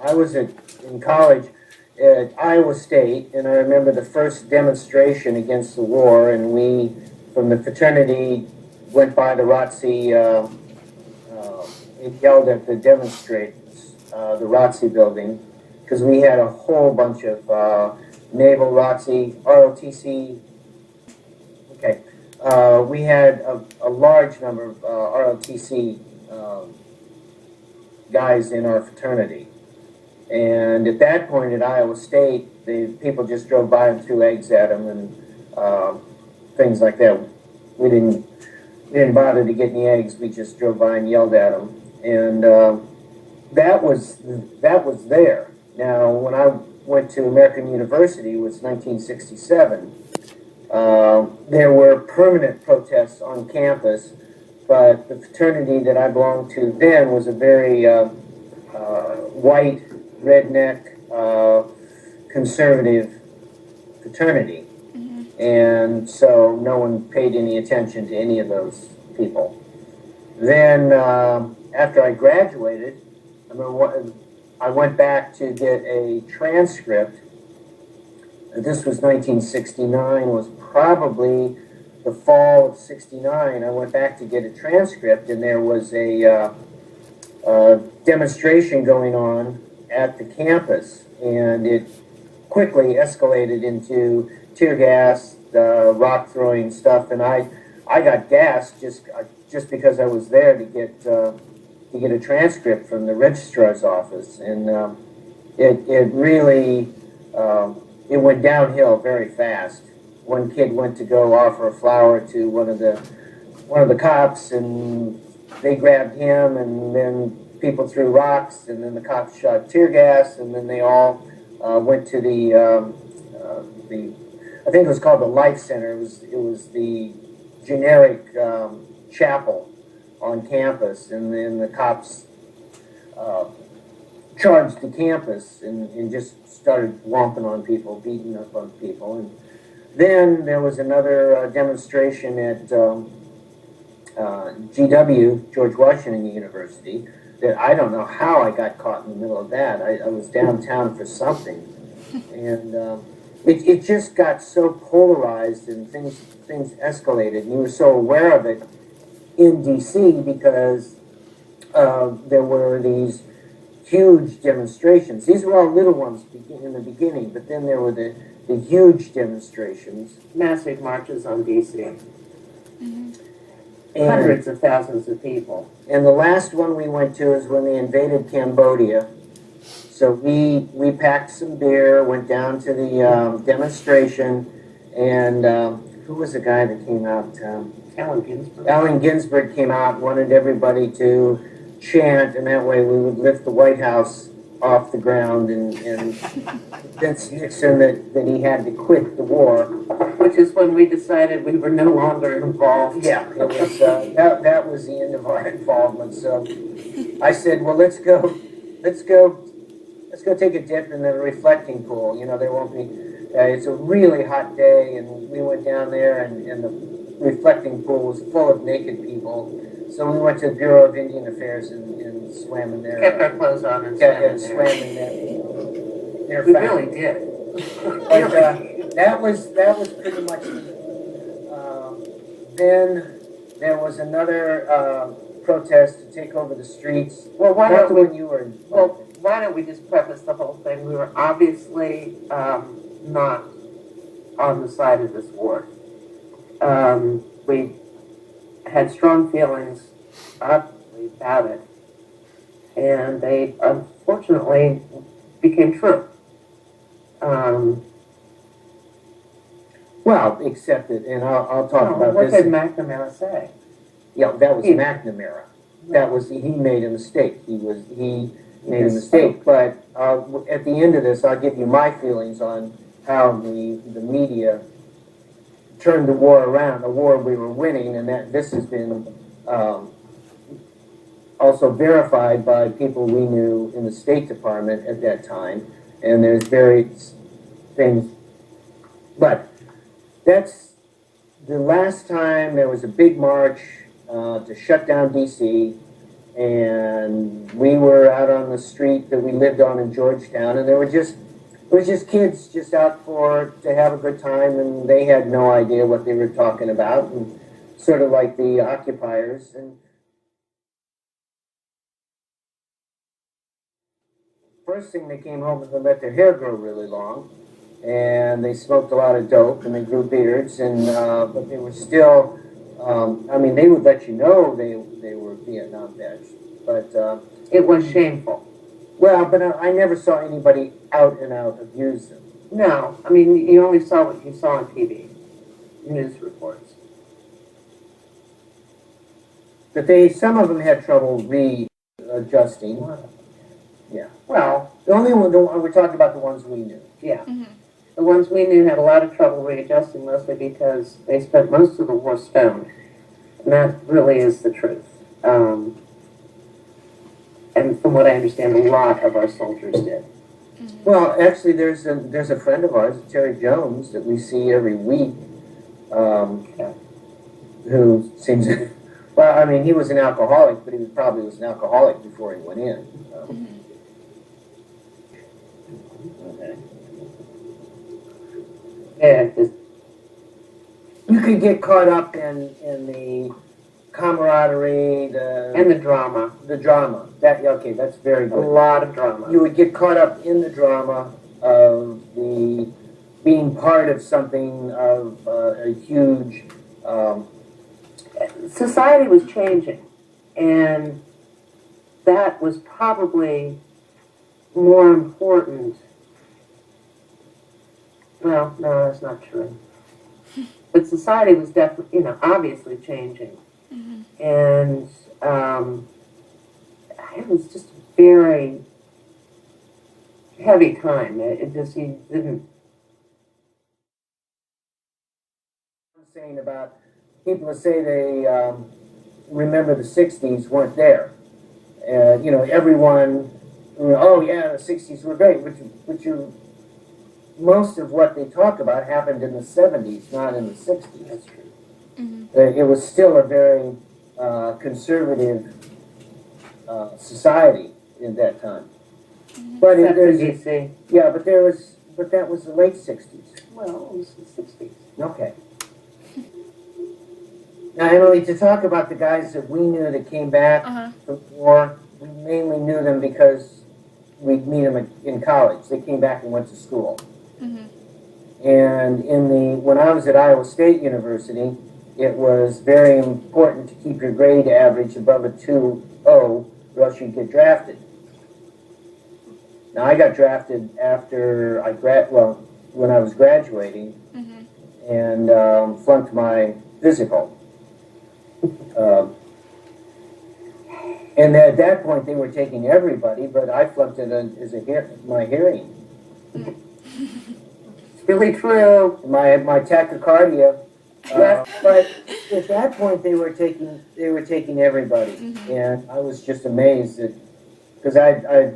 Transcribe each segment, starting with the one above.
I was in college at Iowa State, and I remember the first demonstration against the war, and we, from the fraternity, went by the ROTC and yelled at the demonstrators, the ROTC building, because we had a whole bunch of naval ROTC, okay. We had a large number of ROTC guys in our fraternity. And at that point at Iowa State, the people just drove by and threw eggs at them and things like that. We didn't bother to get any eggs. We just drove by and yelled at them, and that was there. Now, when I went to American University, it was 1967. There were permanent protests on campus, but the fraternity that I belonged to then was a very white, redneck, conservative fraternity. And so no one paid any attention to any of those people. Then after I graduated, I went back to get a transcript. This was 1969, was probably the fall of 69. I went back to get a transcript, and there was a demonstration going on at the campus, and it quickly escalated into tear gas, rock throwing stuff, and I got gassed just because I was there to get a transcript from the registrar's office, and it really it went downhill very fast. One kid went to go offer a flower to one of the cops, and they grabbed him, and then people threw rocks, and then the cops shot tear gas, and then they all went to the I think it was called the Life Center. It was the generic chapel on campus, and then the cops charged the campus and just started whomping on people, beating up on people. And then there was another demonstration at GW, George Washington University, that I don't know how I got caught in the middle of that. I was downtown for something, and it just got so polarized, and things escalated, and you were so aware of it in DC because there were these huge demonstrations. These were all little ones in the beginning, but then there were the huge demonstrations. Massive marches on DC. And, Hundreds of thousands of people. And the last one we went to is when they invaded Cambodia. So we packed some beer, went down to the demonstration, and who was the guy that came out? Allen Ginsberg. Allen Ginsberg came out, wanted everybody to chant, and that way we would lift the White House off the ground and convince Nixon that he had to quit the war. Which is when we decided we were no longer involved. Yeah, it was that was the end of our involvement. So I said, well, let's go take a dip in the reflecting pool. You know, there won't be. It's a really hot day, and we went down there, and the reflecting pool was full of naked people. So we went to the Bureau of Indian Affairs and swam in there. Kept our clothes on and swam in there. We really did. But that was pretty much. Then there was another protest to take over the streets. Well, why don't we we just preface the whole thing? We were obviously not on the side of this war. We had strong feelings about it, and they unfortunately became true. Well, except that, and I'll talk about what this. What did McNamara say? Yeah, that was McNamara. That was he made a mistake. He made a mistake. But at the end of this, I'll give you my feelings on how the media turned the war around, a war we were winning, and that this has been also verified by people we knew in the State Department at that time. And there's various things, but that's the last time there was a big march to shut down D.C., and we were out on the street that we lived on in Georgetown, and it was just kids just out to have a good time, and they had no idea what they were talking about, and sort of like the occupiers. And first thing, they came home and they let their hair grow really long, and they smoked a lot of dope, and they grew beards, and but they were still. I mean, they would let you know they were Vietnam vets, but It was shameful. well, but I never saw anybody out and out abuse them. No, I mean, you only saw what you saw on TV, news reports. But some of them had trouble readjusting. Yeah. Well, The only one, we're talking about the ones we knew. yeah. The ones we knew had a lot of trouble readjusting, mostly because they spent most of the war stoned. And that really is the truth. And from what I understand, a lot of our soldiers did. Well, actually, there's a friend of ours, Terry Jones, that we see every week, who seems. Well, I mean, he was an alcoholic, but he probably was an alcoholic before he went in. Okay. Yeah, just, You could get caught up in the camaraderie, and the drama. the drama. That's very A good. lot of drama. You would get caught up in the drama of the being part of something of a huge. Society was changing, and that was probably more important. Well, no, that's not true. But society was definitely, obviously changing. And it was just a very heavy time. It just, you didn't. I'm saying about people that say they remember the '60s weren't there. Everyone, oh yeah, the '60s were great, most of what they talk about happened in the '70s, not in the '60s. That's true. It was still a very conservative society in that time. But Except for there's DC. yeah, but that was the late '60s. Well, it was the 60s. Okay. Now, Emily, to talk about the guys that we knew that came back from war, we mainly knew them because we'd meet them in college. They came back and went to school. And when I was at Iowa State University, it was very important to keep your grade average above a 2.0, or else you'd get drafted. Now, I got drafted after when I was graduating, and flunked my physical. And at that point, they were taking everybody, but I flunked it as my hearing. It's really true. My tachycardia. But at that point, they were taking everybody, and I was just amazed because I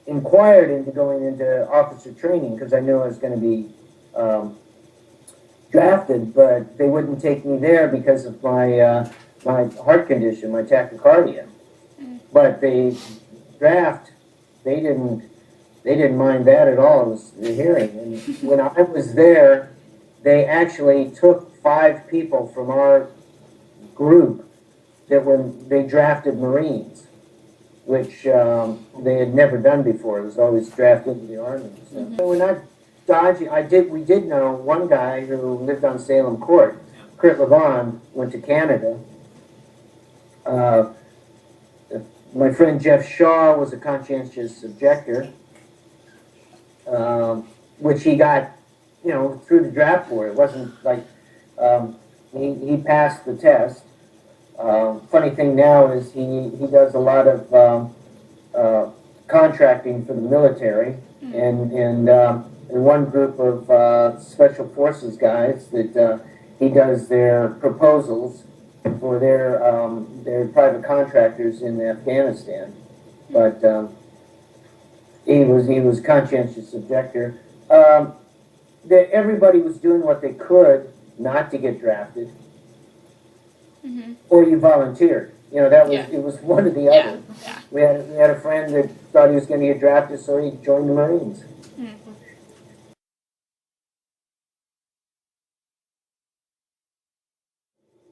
inquired into going into officer training because I knew I was going to be drafted, but they wouldn't take me there because of my heart condition, my tachycardia. But the draft, they didn't mind that at all. It was the hearing. And when I was there, they actually took 5 people from our group they drafted Marines, which they had never done before. It was always drafted into the Army. So we're not dodging. We did know one guy who lived on Salem Court, Kurt Levon, went to Canada. My friend Jeff Shaw was a conscientious objector, which he got, through the draft board. It wasn't like he passed the test. Funny thing now is he does a lot of contracting for the military, and one group of special forces guys that he does their proposals for their private contractors in Afghanistan. But he was conscientious objector. Everybody was doing what they could not to get drafted, or you volunteered. You know, that was, Yeah. it was one or the Yeah. other. Yeah. We had a friend that thought he was gonna get drafted, so he joined the Marines. Mhm.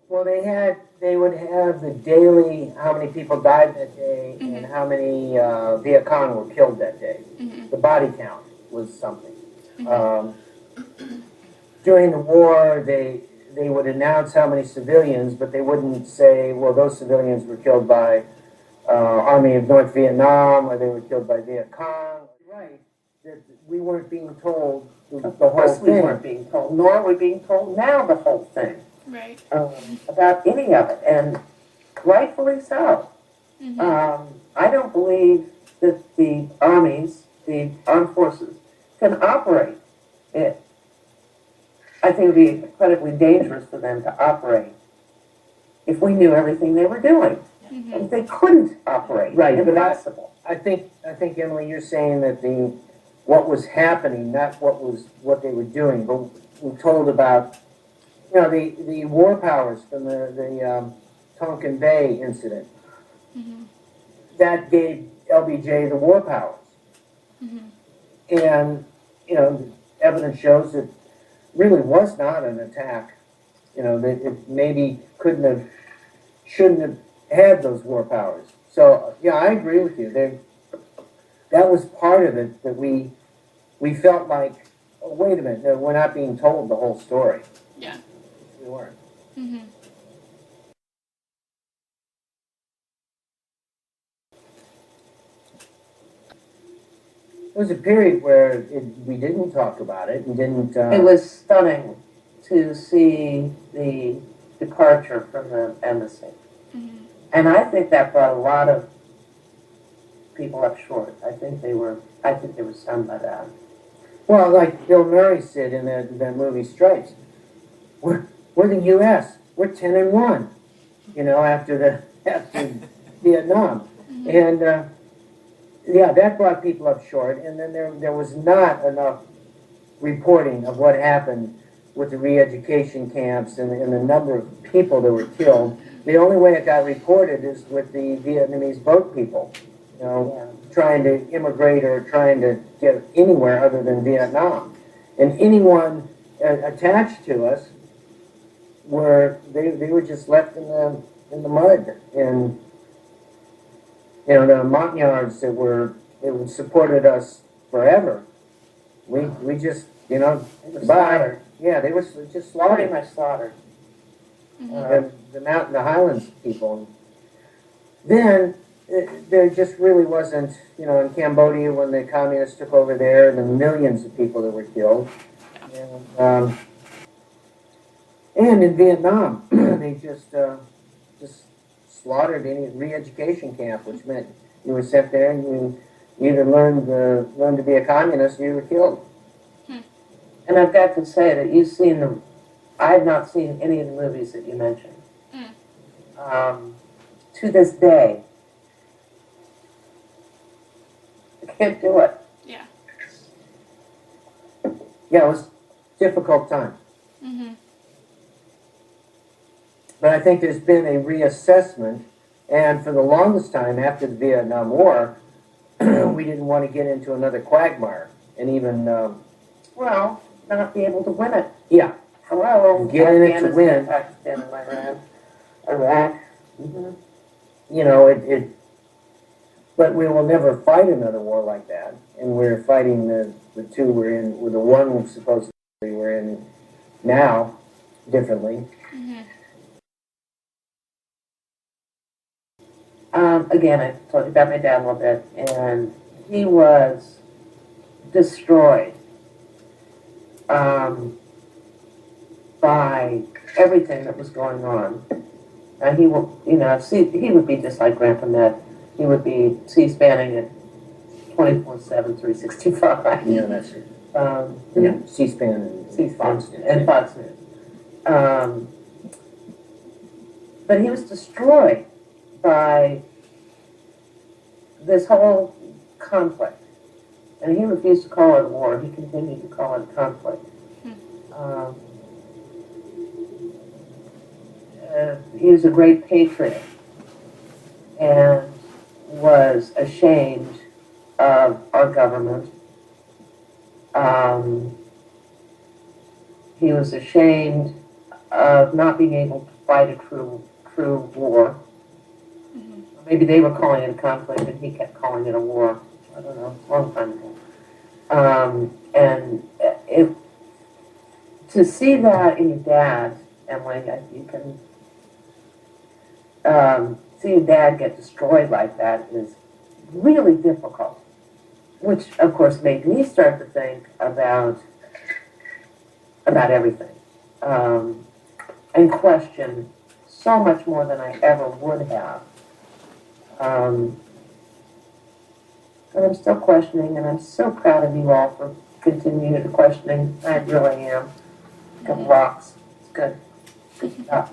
Well, they would have the daily, how many people died that day and how many Viet Cong were killed that day. Mhm. The body count was something. Mhm. During the war, they would announce how many civilians, but they wouldn't say, well, those civilians were killed by Army of North Vietnam or they were killed by Viet Cong. Right, that we weren't being told the Of whole course, we thing. weren't being told, nor are we being told now the whole thing Right. about any of it, and rightfully so. Mhm. I don't believe that the armies, the armed forces, can operate it. I think it would be incredibly dangerous for them to operate if we knew everything they were doing. Mhm. They couldn't operate. Right, but Impossible. I think Emily, you're saying that what was happening, not what they were doing, but we're told about, you know, the war powers from the Tonkin Bay incident. Mhm. That gave LBJ the war powers, Mhm. and you know, evidence shows it really was not an attack. You know, that it maybe shouldn't have had those war powers. So yeah, I agree with you. That was part of it that we felt like, oh, wait a minute, no, we're not being told the whole story. Yeah. We weren't. Mhm. There was a period where we didn't talk about it and didn't. It was stunning to see the departure from the embassy. Mhm. And I think that brought a lot of people up short. I think they were stunned by that. Well, like Bill Murray said in that movie Stripes, we're the U.S. We're 10-1. You know, after Vietnam, and yeah, that brought people up short. And then there was not enough reporting of what happened with the re-education camps and the number of people that were killed. The only way it got reported is with the Vietnamese boat people, you know, trying to immigrate or trying to get anywhere other than Vietnam. And anyone attached to us they were just left in the mud. And you know, the Montagnards that supported us forever. We just, you know, They were bye. slaughtered. Yeah, they were just Pretty slaughtered. much slaughtered. The Highlands people. Then there just really wasn't, you know, in Cambodia when the communists took over there, the millions of people that were killed. And in Vietnam, they just slaughtered any re-education camp, which meant you were sent there and you either learned to be a communist or you were killed. And I've got to say that you've seen them. I have not seen any of the movies that you mentioned. To this day, I can't do it. Yeah. Yeah, it was a difficult time. Mhm. But I think there's been a reassessment, and for the longest time after the Vietnam War, we didn't want to get into another quagmire, and even Well, not be able to win it. yeah, Hello, get in it to Afghanistan, win. Pakistan, and Iraq. Mm-hmm. You know it. But we will never fight another war like that, and we're fighting the two we're in, with the one supposedly we're in now, differently. Mhm. Again, I told you about my dad a little bit, and he was destroyed by everything that was going on. And he will, you know, he would be just like Grandpa Ned. He would be C-SPANning it 24/7, 365. You know, that's it. Yeah, C-SPAN and Fox News. And Fox News. But he was destroyed by this whole conflict. And he refused to call it a war. He continued to call it a conflict. He was a great patriot. and was ashamed of our government. He was ashamed of not being able to fight a true war. Maybe they were calling it a conflict and he kept calling it a war. I don't know, a long time ago. And to see that in your dad, Emily, you can see your dad get destroyed like that is really difficult. Which, of course, made me start to think about everything. And question so much more than I ever would have. And I'm still questioning, and I'm so proud of you all for continuing questioning. I really am. Couple rocks. It's good. Good stuff.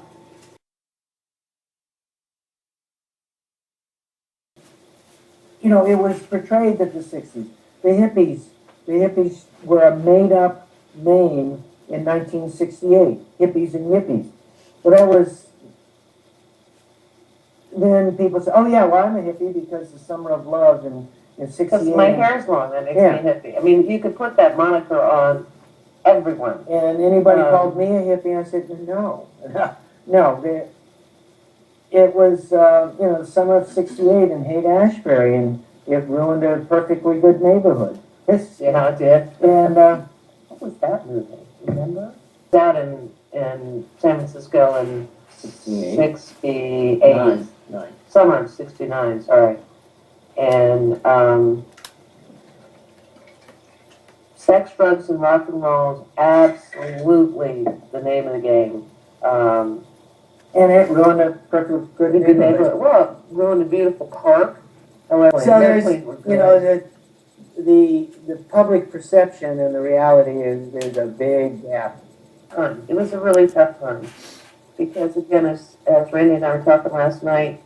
You know, it was portrayed that the 60s, the hippies were a made-up name in 1968, hippies and yippies. But that was, then people say, oh yeah, well I'm a hippie because the Summer of Love in 68. Because my hair's long, that makes me hippie. I mean, you could put that moniker on everyone. And anybody called me a hippie, I said, no, no. It was, the summer of '68 in Haight-Ashbury, and it ruined a perfectly good neighborhood. Yeah, it did. And what was that movie? Remember? Down in San Francisco in 68. Nine. Summer of '69, sorry. And sex, drugs, and rock and roll is absolutely the name of the game. And it ruined a perfectly good neighborhood. Well, it ruined a beautiful park. However, So there's, the public perception and the reality is there's a big gap. It was a really tough time because, again, as Randy and I were talking last night,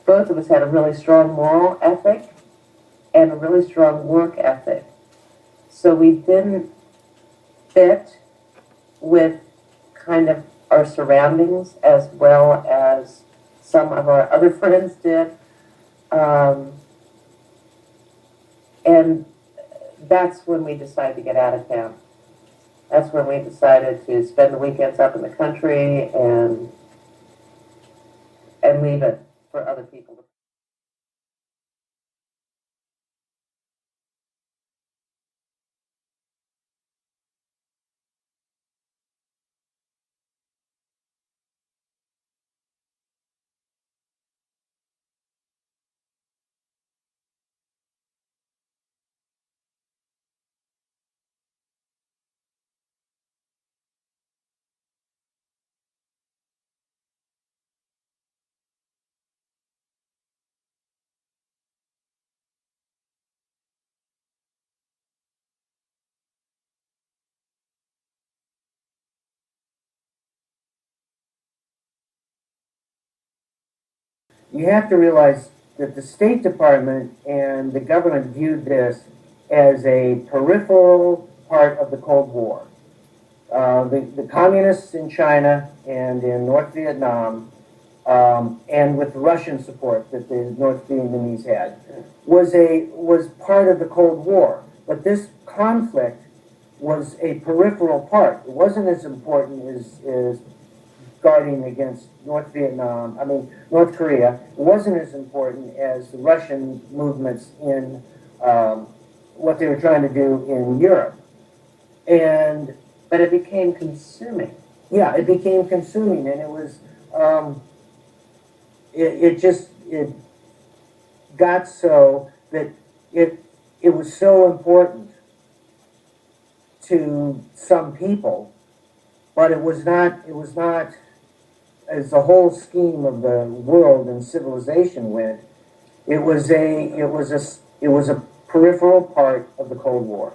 both of us had a really strong moral ethic and a really strong work ethic. So we didn't fit with kind of our surroundings as well as some of our other friends did. And that's when we decided to get out of town. That's when we decided to spend the weekends up in the country and leave it for other people. You have to realize that the State Department and the government viewed this as a peripheral part of the Cold War. The communists in China and in North Vietnam, and with Russian support that the North Vietnamese had, was part of the Cold War. But this conflict was a peripheral part. It wasn't as important as guarding against North Korea. It wasn't as important as the Russian movements in what they were trying to do in Europe. But it became consuming. Yeah, it became consuming, and it was, it got so that it was so important to some people, but it was not, as the whole scheme of the world and civilization went, it was a peripheral part of the Cold War.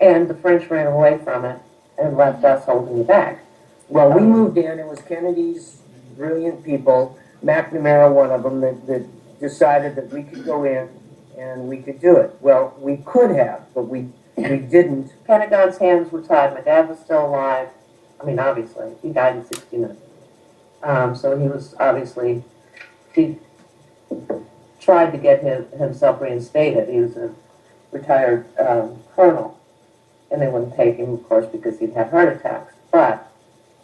And the French ran away from it and left us holding it back. Well, we moved in. It was Kennedy's brilliant people, McNamara, one of them, that decided that we could go in and we could do it. Well, we could have, but we didn't. Pentagon's hands were tied. My dad was still alive. I mean, obviously, he died in '69. So he was obviously, he tried to get himself reinstated. He was a retired colonel, and they wouldn't take him, of course, because he'd had heart attacks. But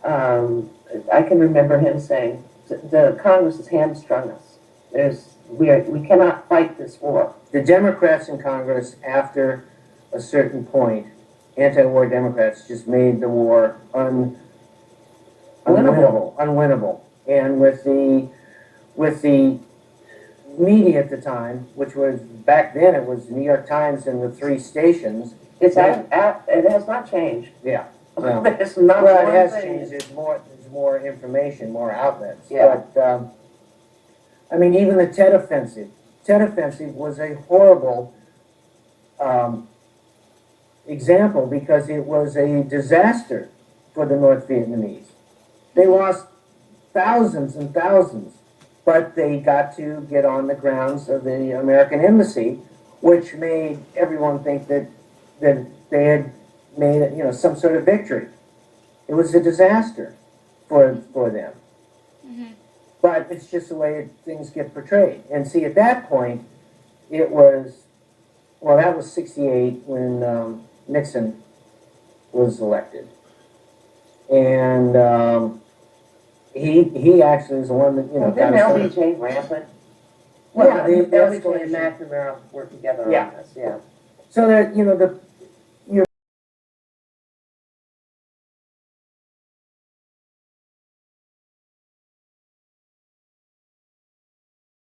I can remember him saying, "The Congress has hamstrung us. We cannot fight this war." The Democrats in Congress, after a certain point, anti-war Democrats just made the war unwinnable. And with the media at the time, which was back then, it was New York Times and the 3 stations. It has not changed. Yeah. Well, It's not well, it one has thing. changed. There's more information, more outlets. Yeah. But I mean, even the Tet Offensive. Tet Offensive was a horrible example because it was a disaster for the North Vietnamese. They lost thousands and thousands, but they got to get on the grounds of the American embassy, which made everyone think that they had made, you know, some sort of victory. It was a disaster for them. But it's just the way things get portrayed. And see, at that point, it was, well, that was 68 when Nixon was elected. And he actually was the one that, you know, Didn't kind of started. LBJ rampant? Yeah, the LBJ and escalation. McNamara worked together Yeah. on this, yeah. So that, you know,